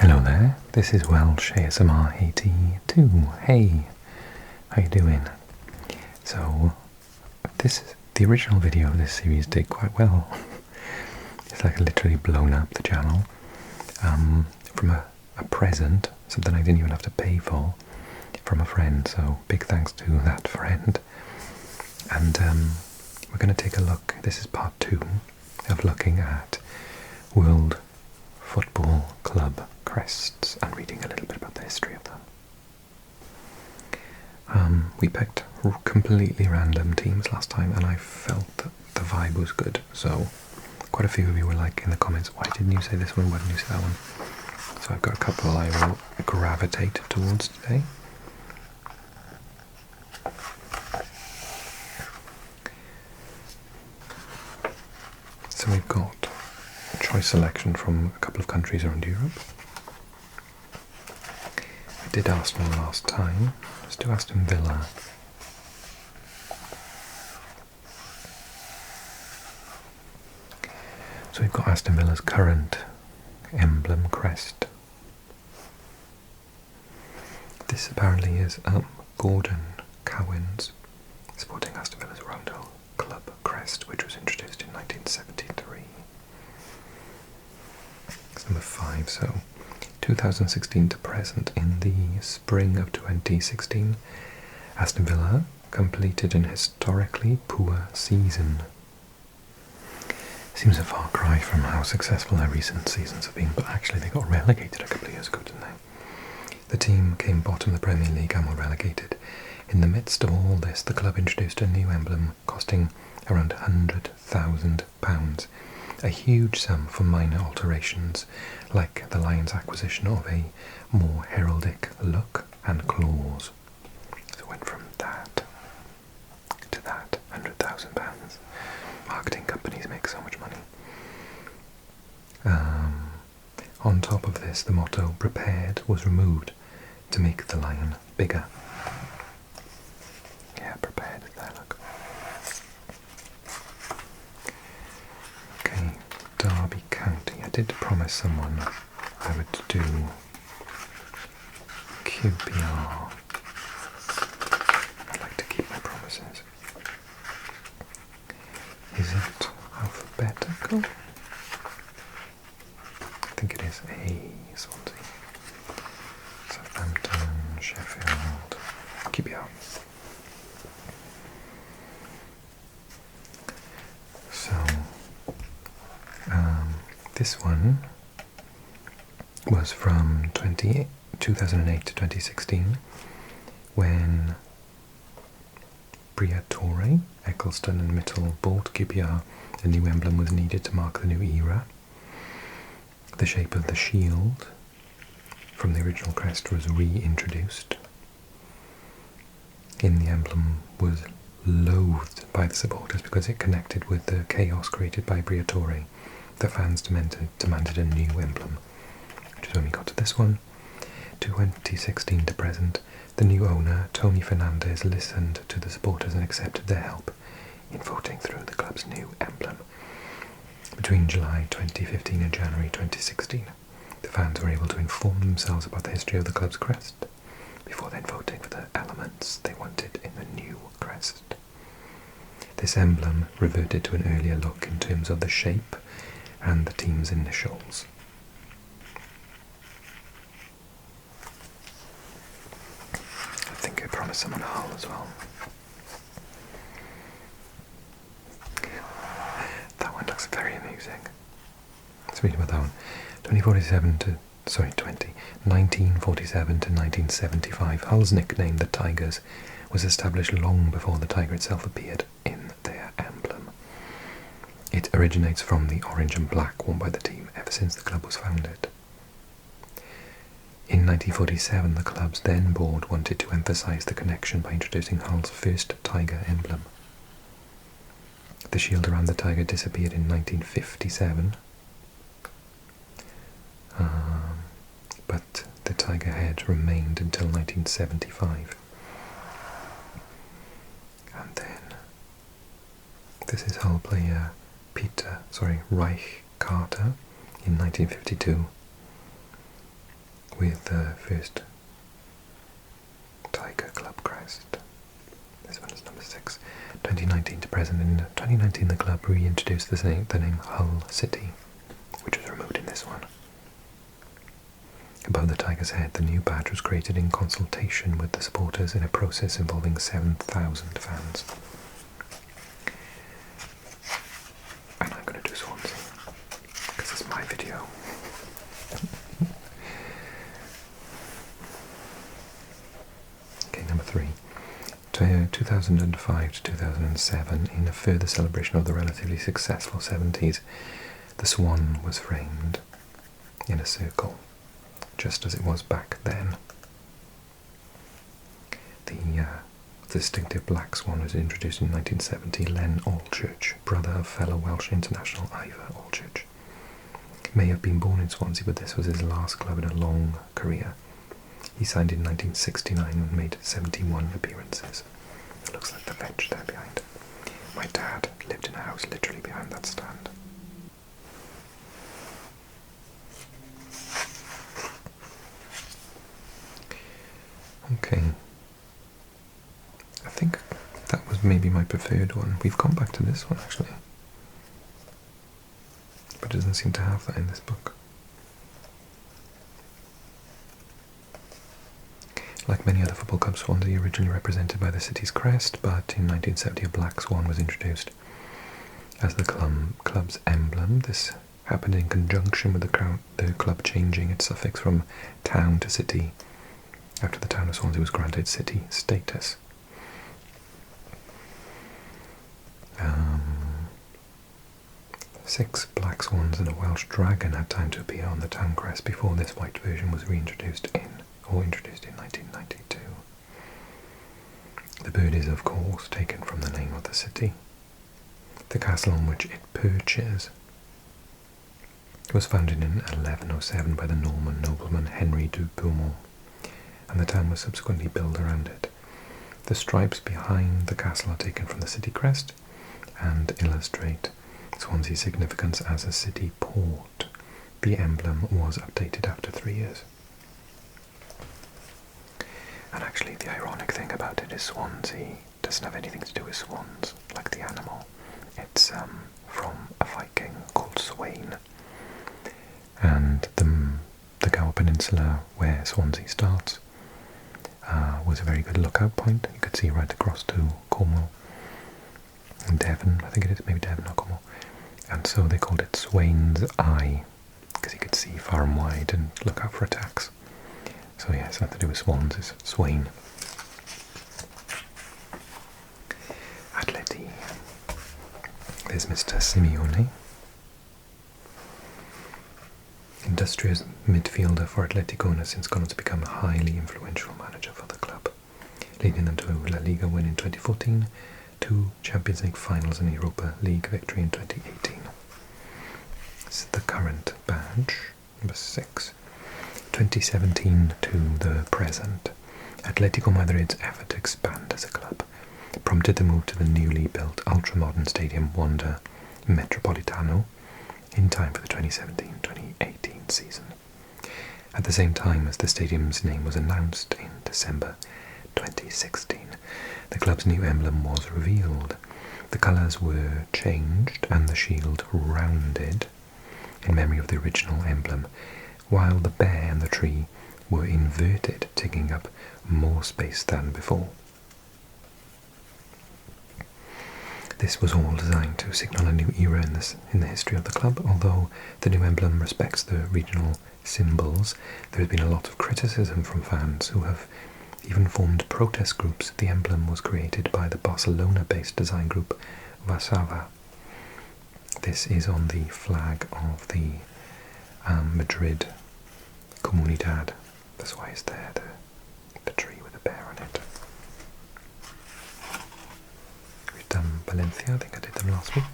Hello there, this is Welsh ASMR 82. Hey, how you doing? So, the original video of this series did quite well. It's like literally blown up the channel from a present, something I didn't even have to pay for, from a friend, so big thanks to that friend. And we're going to take a look, this is part 2 of looking at World Football Club Crests and reading a little bit about the history of them. We picked completely random teams last time and I felt that the vibe was good, so quite a few of you were like in the comments, why didn't you say this one, why didn't you say that one? So I've got a couple I will gravitate towards today. So we've got a choice selection from a couple of countries around Europe. I did Arsenal last time. Let's do Aston Villa. So we've got Aston Villa's current emblem crest. This apparently is Gordon Cowan's sporting Aston Villa's World Club Crest, which was introduced in 1973. It's number 5, so 2016 to present. In the spring of 2016, Aston Villa completed an historically poor season. Seems a far cry from how successful their recent seasons have been, but actually they got relegated a couple of years ago, didn't they? The team came bottom of the Premier League and were relegated. In the midst of all this, the club introduced a new emblem costing around £100,000, a huge sum for minor alterations, like the Lions' acquisition of a more heraldic look and claws. So it went from that to that, £100,000. Marketing companies make so much money. On top of this, the motto "Prepared" was removed to make the lion bigger. Yeah, prepared there, look. Okay, Derby County. I did promise someone I would do QPR. I'd like to keep my promises. Is it alphabetical? I think it is. Swansea, Southampton, Sheffield, QPR. So, this one was from 2008 to 2016, when Briatore, Eccleston and Mitchell bought QPR. A new emblem was needed to mark the new era. The shape of the shield from the original crest was reintroduced. The emblem was loathed by the supporters because it connected with the chaos created by Briatore. The fans demanded a new emblem, which is when we got to this one. 2016 to present, the new owner, Tony Fernandez, listened to the supporters and accepted their help in voting through the club's new emblem. Between July 2015 and January 2016, the fans were able to inform themselves about the history of the club's crest, before then voting for the elements they wanted in the new crest. This emblem reverted to an earlier look in terms of the shape and the team's initials. I think I promised someone a hull as well. That one looks very amusing. Let's read about that one. 1947 to 1975. Hull's nickname, the Tigers, was established long before the tiger itself appeared in their emblem. It originates from the orange and black worn by the team ever since the club was founded. In 1947, the club's then board wanted to emphasise the connection by introducing Hull's first tiger emblem. The shield around the tiger disappeared in 1957, but the tiger head remained until 1975. And then, this is Hull player Reich Carter in 1952. with the first Tiger Club crest. This one is number 6. 2019 to present. In 2019 the club reintroduced the name Hull City, which was removed in this one. Above the tiger's head, the new badge was created in consultation with the supporters in a process involving 7,000 fans. And I'm going to do Swansea, because it's my video. Okay, number 3. 2005 to 2007, in a further celebration of the relatively successful 70s, the swan was framed in a circle, just as it was back then. The distinctive black swan was introduced in 1970. Len Allchurch, brother of fellow Welsh international Ivor Allchurch, may have been born in Swansea, but this was his last club in a long career. He signed in 1969 and made 71 appearances. It looks like the bench there behind. My dad lived in a house literally behind that stand. Okay. I think that was maybe my preferred one. We've gone back to this one actually. But it doesn't seem to have that in this book. Like many other football clubs, Swansea originally represented by the city's crest, but in 1970 a black swan was introduced as the club's emblem. This happened in conjunction with the club changing its suffix from town to city after the town of Swansea was granted city status. Six black swans and a Welsh dragon had time to appear on the town crest before this white version was introduced in 1992. The bird is, of course, taken from the name of the city. The castle on which it perches was founded in 1107 by the Norman nobleman Henry de Beaumont, and the town was subsequently built around it. The stripes behind the castle are taken from the city crest and illustrate Swansea's significance as a city port. The emblem was updated after 3 years. And actually the ironic thing about it is Swansea doesn't have anything to do with swans, like the animal. It's from a Viking called Swain. And the Gower Peninsula, where Swansea starts, was a very good lookout point. You could see right across to Cornwall and Devon, I think it is, maybe Devon or Cornwall. And so they called it Swain's Eye, because you could see far and wide and look out for attacks. So yes, nothing to do with swans, is Swain. Atleti. There's Mr. Simeone. Industrious midfielder for Atletico and has since gone on to become a highly influential manager for the club, leading them to a La Liga win in 2014, 2 Champions League finals and Europa League victory in 2018. This is the current badge, number 6. 2017 to the present. Atletico Madrid's effort to expand as a club prompted the move to the newly built ultra-modern stadium Wanda Metropolitano in time for the 2017-2018 season. At the same time as the stadium's name was announced in December 2016, the club's new emblem was revealed. The colours were changed and the shield rounded in memory of the original emblem, while the bear and the tree were inverted, taking up more space than before. This was all designed to signal a new era in the history of the club. Although the new emblem respects the regional symbols, there has been a lot of criticism from fans who have even formed protest groups. The emblem was created by the Barcelona-based design group Vasava. This is on the flag of the Madrid Comunidad. That's why it's there, the tree with the bear on it. We've done Valencia, I think I did them last week.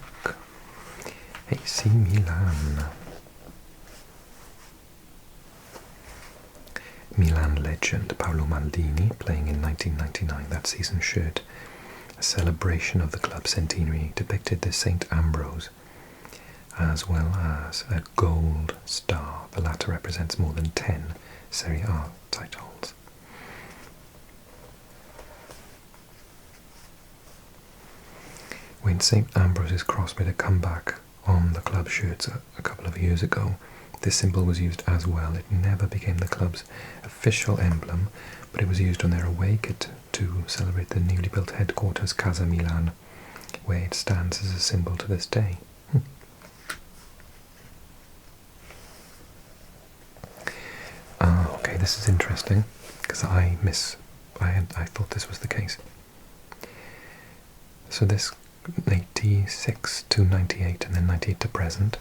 AC Milan. Milan legend Paolo Maldini, playing in 1999, that season shirt, a celebration of the club's centenary, depicted the St. Ambrose as well as a gold star. The latter represents more than 10 Serie A titles. When St Ambrose's cross made a comeback on the club shirts a couple of years ago, this symbol was used as well. It never became the club's official emblem, but it was used on their away kit to celebrate the newly built headquarters Casa Milan, where it stands as a symbol to this day. Okay, this is interesting because I thought this was the case. So this 86 to 98 and then 98 to present.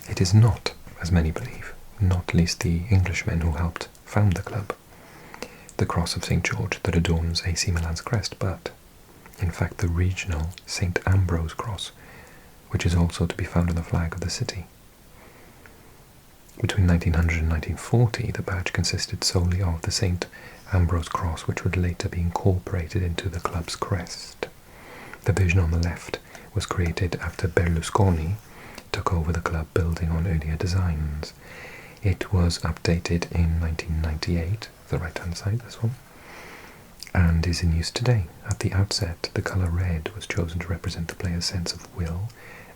It is not, as many believe, not least the Englishmen who helped found the club, the cross of St George that adorns AC Milan's crest, but in fact the regional St Ambrose cross, which is also to be found on the flag of the city. Between 1900 and 1940, the badge consisted solely of the St Ambrose cross, which would later be incorporated into the club's crest. The version on the left was created after Berlusconi took over the club, building on earlier designs. It was updated in 1998, the right-hand side, this one, and is in use today. At the outset, the colour red was chosen to represent the player's sense of will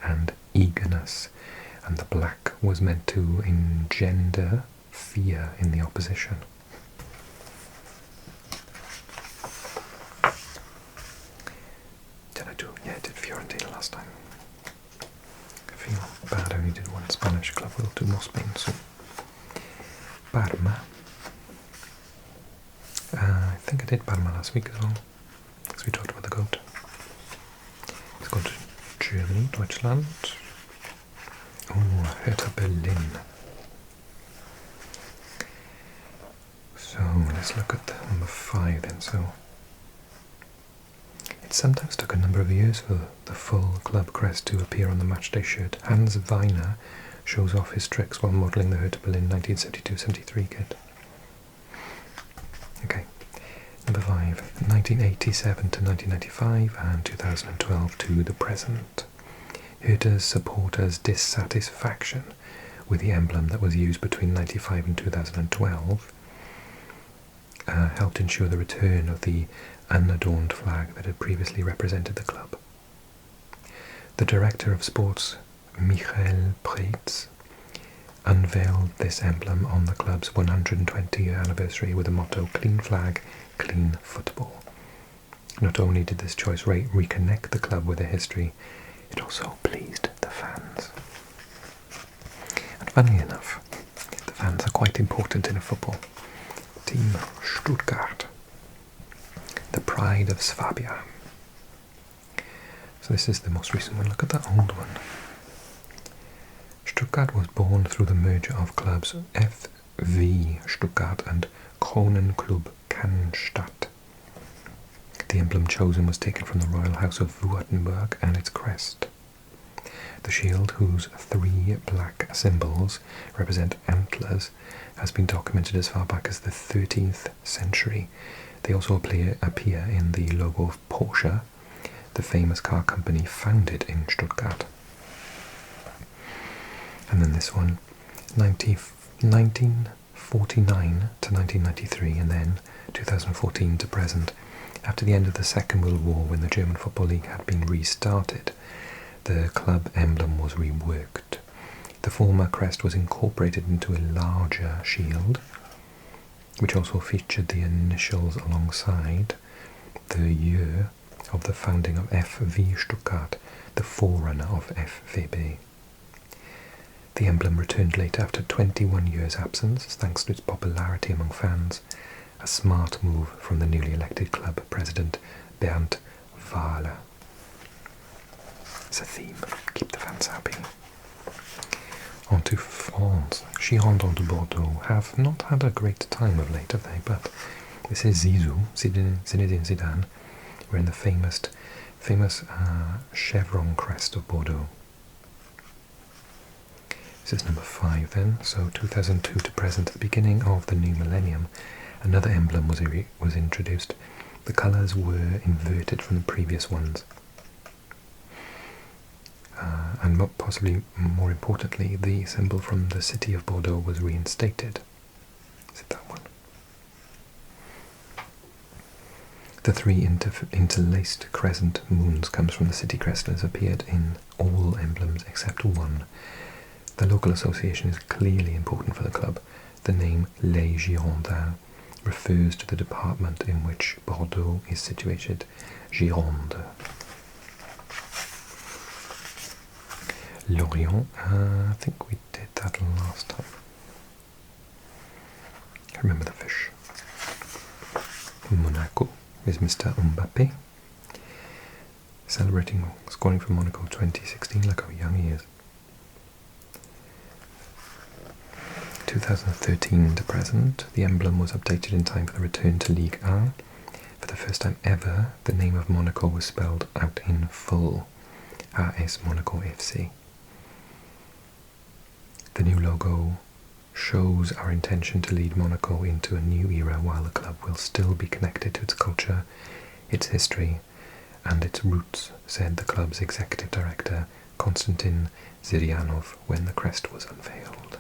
and eagerness, and the black was meant to engender fear in the opposition. Yeah, I did Fiorentina last time. I feel bad I only did one Spanish club. We'll do more Spain soon. Parma. I think I did Parma last week as well, because we talked about the goat. Let's go to Germany, Deutschland. Oh, Hertha Berlin. So let's look at number 5 then. So it sometimes took a number of years for the full club crest to appear on the matchday shirt. Hans Weiner shows off his tricks while modelling the Hertha Berlin 1972-73 kit. Okay, number 5, 1987 to 1995 and 2012 to the present. Hertha's supporters' dissatisfaction with the emblem that was used between 1995 and 2012 helped ensure the return of the unadorned flag that had previously represented the club. The director of sports, Michael Preetz, unveiled this emblem on the club's 120-year anniversary with the motto "Clean Flag, Clean Football." Not only did this choice reconnect the club with their history, it also pleased the fans. And funnily enough, the fans are quite important in a football. Team Stuttgart, the pride of Swabia. So this is the most recent one. Look at that old one. Stuttgart was born through the merger of clubs FV Stuttgart and Kronenklub Cannstatt. The emblem chosen was taken from the royal house of Württemberg and its crest. The shield, whose 3 black symbols represent antlers, has been documented as far back as the 13th century. They also appear in the logo of Porsche, the famous car company founded in Stuttgart. And then this one, 1949 to 1993, and then 2014 to present. After the end of the Second World War, when the German Football League had been restarted, the club emblem was reworked. The former crest was incorporated into a larger shield, which also featured the initials alongside the year of the founding of FV Stuttgart, the forerunner of FVB. The emblem returned later after 21 years' absence, thanks to its popularity among fans, a smart move from the newly elected club president Bernd Wahler. It's a theme, keep the fans happy. On to France. Girondins de Bordeaux have not had a great time of late, have they? But this is Zinedine Zidane, wearing the famous chevron crest of Bordeaux. This is number 5 then. So 2002 to present, at the beginning of the new millennium, another emblem was introduced. The colours were inverted from the previous ones. and possibly more importantly, the symbol from the city of Bordeaux was reinstated. Is it that one? The three interlaced crescent moons comes from the city crest and has appeared in all emblems except one. The local association is clearly important for the club. The name Les Girondins refers to the department in which Bordeaux is situated, Gironde. Lorient, I think we did that last time. I remember the fish. Monaco is Mr. Mbappé, celebrating scoring for Monaco 2016, like how young he is. 2013 to present, the emblem was updated in time for the return to Ligue 1. For the first time ever, the name of Monaco was spelled out in full, AS Monaco FC. The new logo shows our intention to lead Monaco into a new era while the club will still be connected to its culture, its history and its roots, said the club's executive director Konstantin Ziryanov when the crest was unveiled.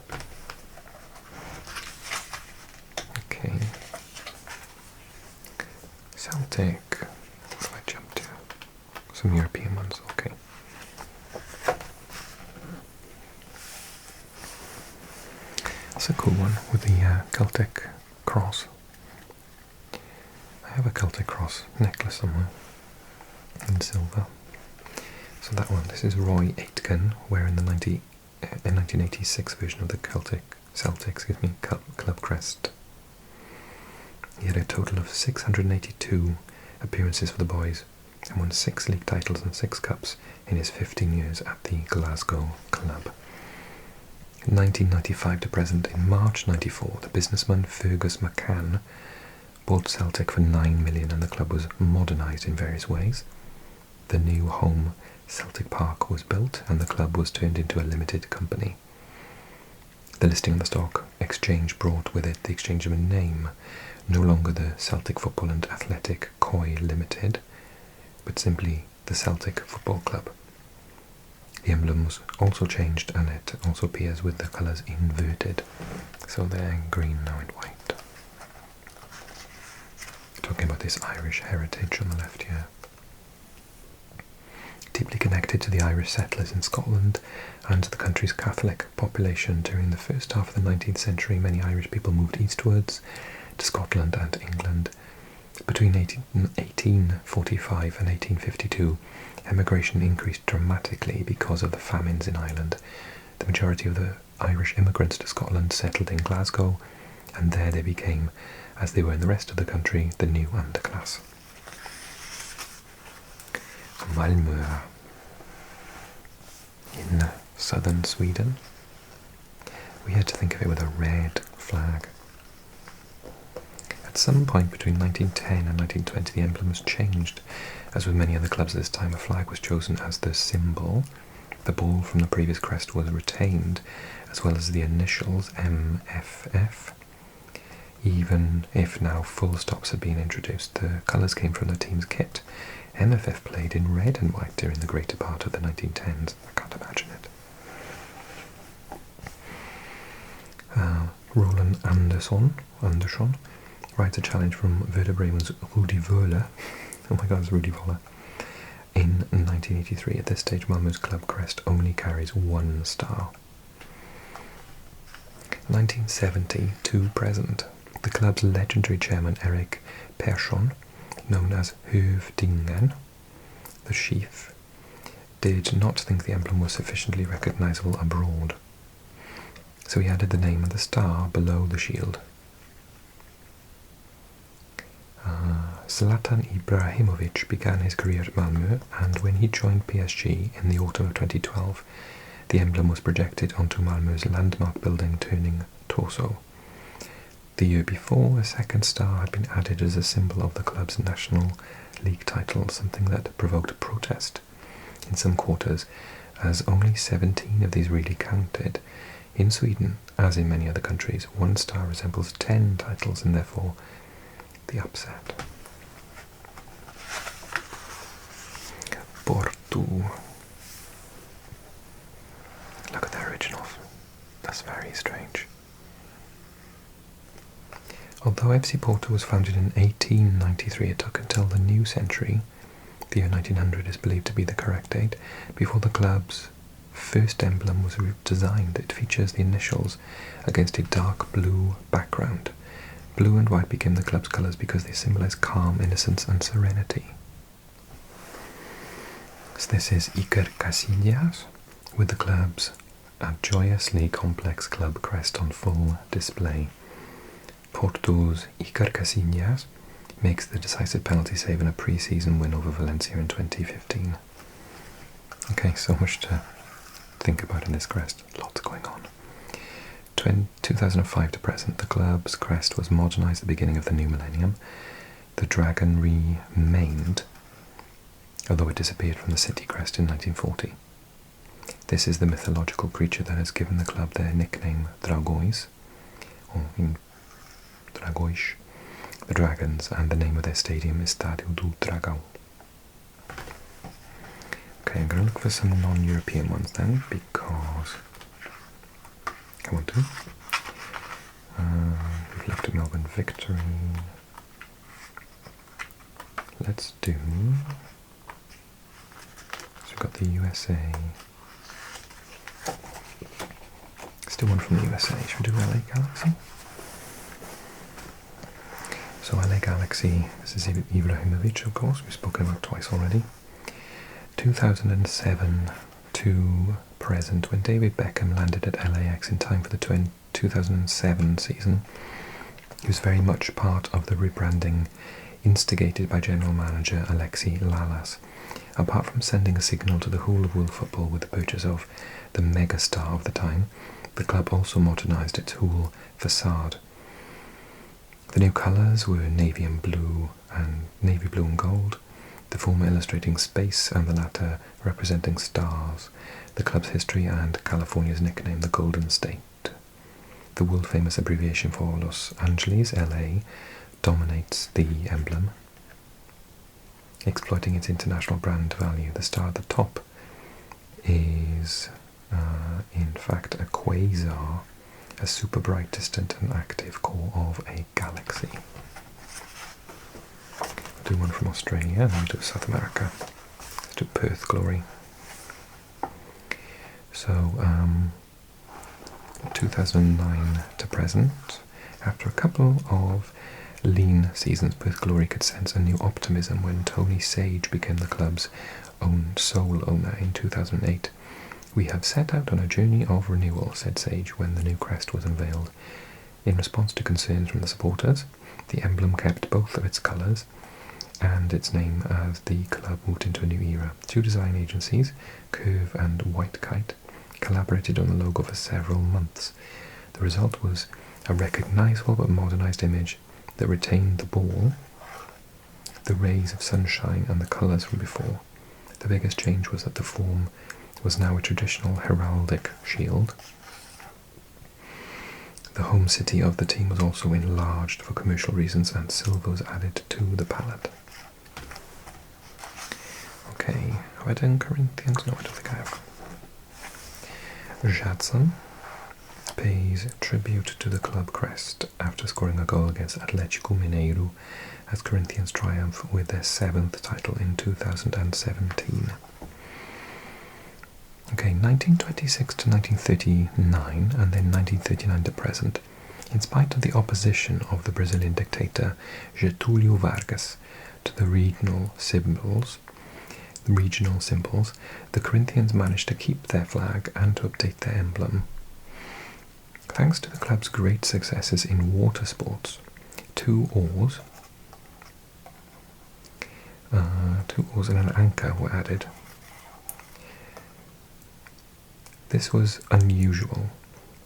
Okay. Celtic. What do I jump to? Some European ones, okay. That's a cool one with the Celtic cross. I have a Celtic cross necklace somewhere in silver. So that one, this is Roy Aitken wearing the 1986 version of the Celtic club crest. He had a total of 682 appearances for the boys and won 6 league titles and 6 cups in his 15 years at the Glasgow club. 1995 to present, in March 94, the businessman Fergus McCann bought Celtic for $9 million and the club was modernised in various ways. The new home Celtic Park was built and the club was turned into a limited company. The listing on the stock exchange brought with it the exchange of a name, no longer the Celtic Football and Athletic Coy Limited, but simply the Celtic Football Club. The emblem was also changed and it also appears with the colours inverted, so they're green now and white. Talking about this Irish heritage on the left here. Deeply connected to the Irish settlers in Scotland and to the country's Catholic population, during the first half of the 19th century many Irish people moved eastwards to Scotland and England. Between 1845 and 1852, emigration increased dramatically because of the famines in Ireland. The majority of the Irish immigrants to Scotland settled in Glasgow, and there they became, as they were in the rest of the country, the new underclass. Malmo in southern Sweden. We had to think of it with a red flag. At some point between 1910 and 1920 the emblem was changed. As with many other clubs at this time, a flag was chosen as the symbol. The ball from the previous crest was retained, as well as the initials MFF. Even if now full stops had been introduced, the colours came from the team's kit. MFF played in red and white during the greater part of the 1910s. I can't imagine it. Roland Andersson rides a challenge from Werder Bremen's Rudi Völler. Oh my god, it's Rudi Völler. In 1983, at this stage, Malmo's club crest only carries 1 star. 1970 to present, the club's legendary chairman Erik Persson, known as Hövdingen, the chief, did not think the emblem was sufficiently recognisable abroad, so he added the name of the star below the shield. Zlatan Ibrahimovic began his career at Malmo, and when he joined PSG in the autumn of 2012, the emblem was projected onto Malmo's landmark building turning torso. The year before, a second star had been added as a symbol of the club's National League title, something that provoked protest in some quarters, as only 17 of these really counted. In Sweden, as in many other countries, 1 star resembles 10 titles and therefore the upset. Porto. original. That's very strange. Although FC Porto was founded in 1893, it took until the new century, the year 1900 is believed to be the correct date, before the club's first emblem was designed. It features the initials against a dark blue background. Blue and white became the club's colours because they symbolise calm, innocence and serenity. So this is Iker Casillas with the club's joyously complex club crest on full display. Porto's Iker Casillas makes the decisive penalty save in a pre-season win over Valencia in 2015. Okay, so much to think about in this crest. Lots going on. 2005 to present, the club's crest was modernised at the beginning of the new millennium. The dragon remained, although it disappeared from the city crest in 1940. This is the mythological creature that has given the club their nickname Dragões, or in Dragões, the dragons, and the name of their stadium is Estádio do Dragão. Okay, I'm going to look for some non-European ones then, because I want to. We've looked at Melbourne Victory. Let's do... So we've got the USA. Still one from the USA. Should we do LA Galaxy? So LA Galaxy, this is Ibrahimovic, of course, we've spoken about twice already. 2007 to present, when David Beckham landed at LAX in time for the 2007 season, he was very much part of the rebranding instigated by General Manager Alexi Lalas. Apart from sending a signal to the whole of world football with the purchase of the megastar of the time, the club also modernised its whole facade. The new colours were navy blue and gold, the former illustrating space and the latter representing stars, the club's history and California's nickname, the Golden State. The world-famous abbreviation for Los Angeles, LA, dominates the emblem, exploiting its international brand value. The star at the top is, in fact, a quasar, a super bright, distant and active core of a galaxy. We'll do one from Australia and then do South America. Let's do Perth Glory. So, 2009 to present, after a couple of lean seasons, Perth Glory could sense a new optimism when Tony Sage became the club's own sole owner in 2008. "We have set out on a journey of renewal," said Sage when the new crest was unveiled. In response to concerns from the supporters, the emblem kept both of its colours and its name as the club moved into a new era. Two design agencies, Curve and White Kite, collaborated on the logo for several months. The result was a recognisable but modernised image that retained the ball, the rays of sunshine and the colours from before. The biggest change was that the form was now a traditional heraldic shield. The home city of the team was also enlarged for commercial reasons and silver was added to the palette. Okay, have I done Corinthians? No, I don't think I have. Jadson pays tribute to the club crest after scoring a goal against Atletico Mineiro as Corinthians triumph with their 7th title in 2017. Okay, 1926 to 1939 and then 1939 to present. In spite of the opposition of the Brazilian dictator Getúlio Vargas to the regional symbols, the Corinthians managed to keep their flag and to update their emblem. Thanks to the club's great successes in water sports, two oars and an anchor were added. This was unusual.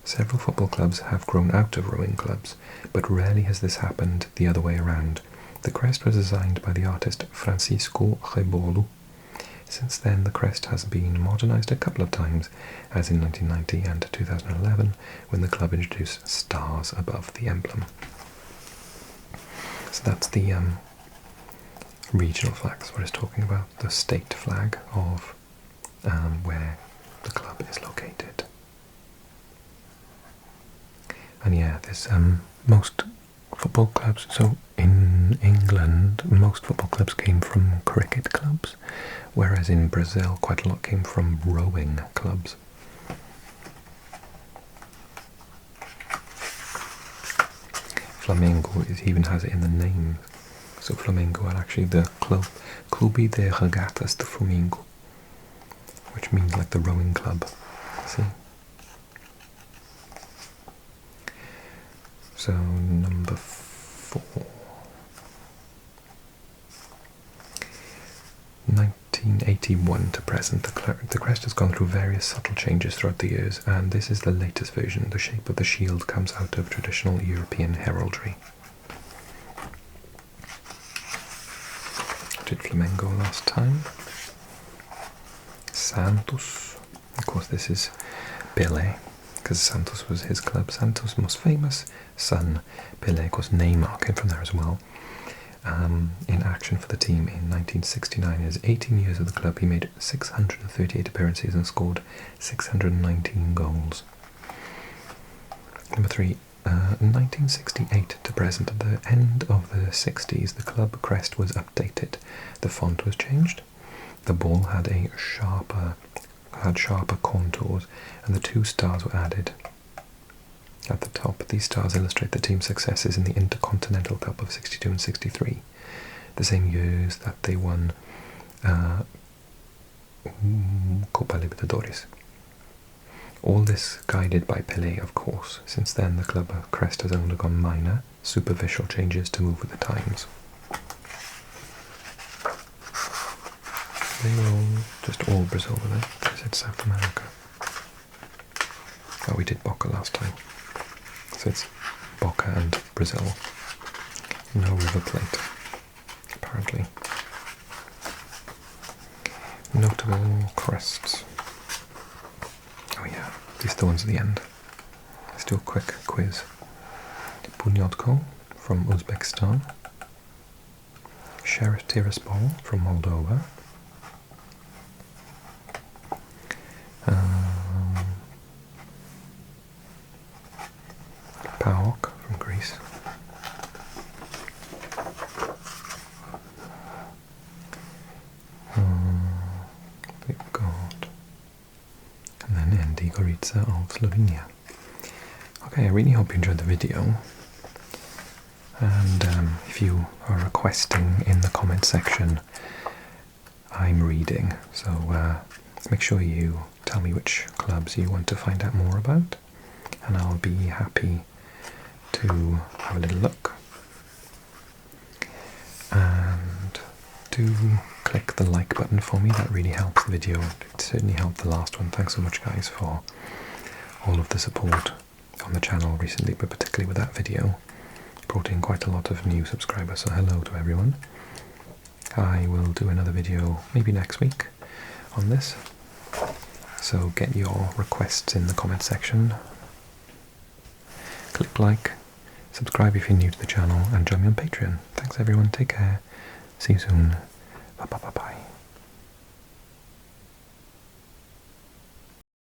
Several football clubs have grown out of rowing clubs, but rarely has this happened the other way around. The crest was designed by the artist Francisco Rebolo. Since then, the crest has been modernised a couple of times, as in 1990 and 2011, when the club introduced stars above the emblem. So that's the regional flags, what it's talking about, the state flag of where the club is located. And yeah, there's most football clubs. So in England, most football clubs came from cricket clubs, whereas in Brazil, quite a lot came from rowing clubs. Flamengo even has it in the name. So Flamengo are actually the club, Clube de Regatas de Flamengo, which means like the rowing club. See? So number 4. 1981 to present, the crest has gone through various subtle changes throughout the years, and this is the latest version. The shape of the shield comes out of traditional European heraldry. Did Flamengo last time. Santos, of course this is Pelé, because Santos was his club. Santos' most famous son, Pelé, of course Neymar came from there as well. In action for the team in 1969. In his 18 years of the club, he made 638 appearances and scored 619 goals. Number 3, 1968 to present. At the end of the 60s, the club crest was updated. The font was changed. The ball had sharper contours, and the 2 stars were added at the top. These stars illustrate the team's successes in the Intercontinental Cup of 62 and 63, the same years that they won Copa Libertadores. All this guided by Pelé, of course. Since then, the club crest has undergone minor, superficial changes to move with the times. They were just all Brazil, were they? I said South America. Oh, we did Boca last time. So it's Boca and Brazil. No River Plate, apparently. Notable crests. Oh yeah, these are the ones at the end. Let's do a quick quiz. Bunyodko from Uzbekistan. Sheriff Tiraspol from Moldova. PAOK from Greece. We've got, and then ND Gorica of Slovenia. Okay, I really hope you enjoyed the video. And if you are requesting in the comment section, I'm reading. So make sure you tell me which clubs you want to find out more about, and I'll be happy to have a little look. And do click the like button for me, that really helps the video. It certainly helped the last one. Thanks so much guys for all of the support on the channel recently, but particularly with that video. Brought in quite a lot of new subscribers, so hello to everyone. I will do another video maybe next week on this, so get your requests in the comment section. Click like, subscribe if you're new to the channel, and join me on Patreon. Thanks everyone, take care, see you soon, bye bye bye bye.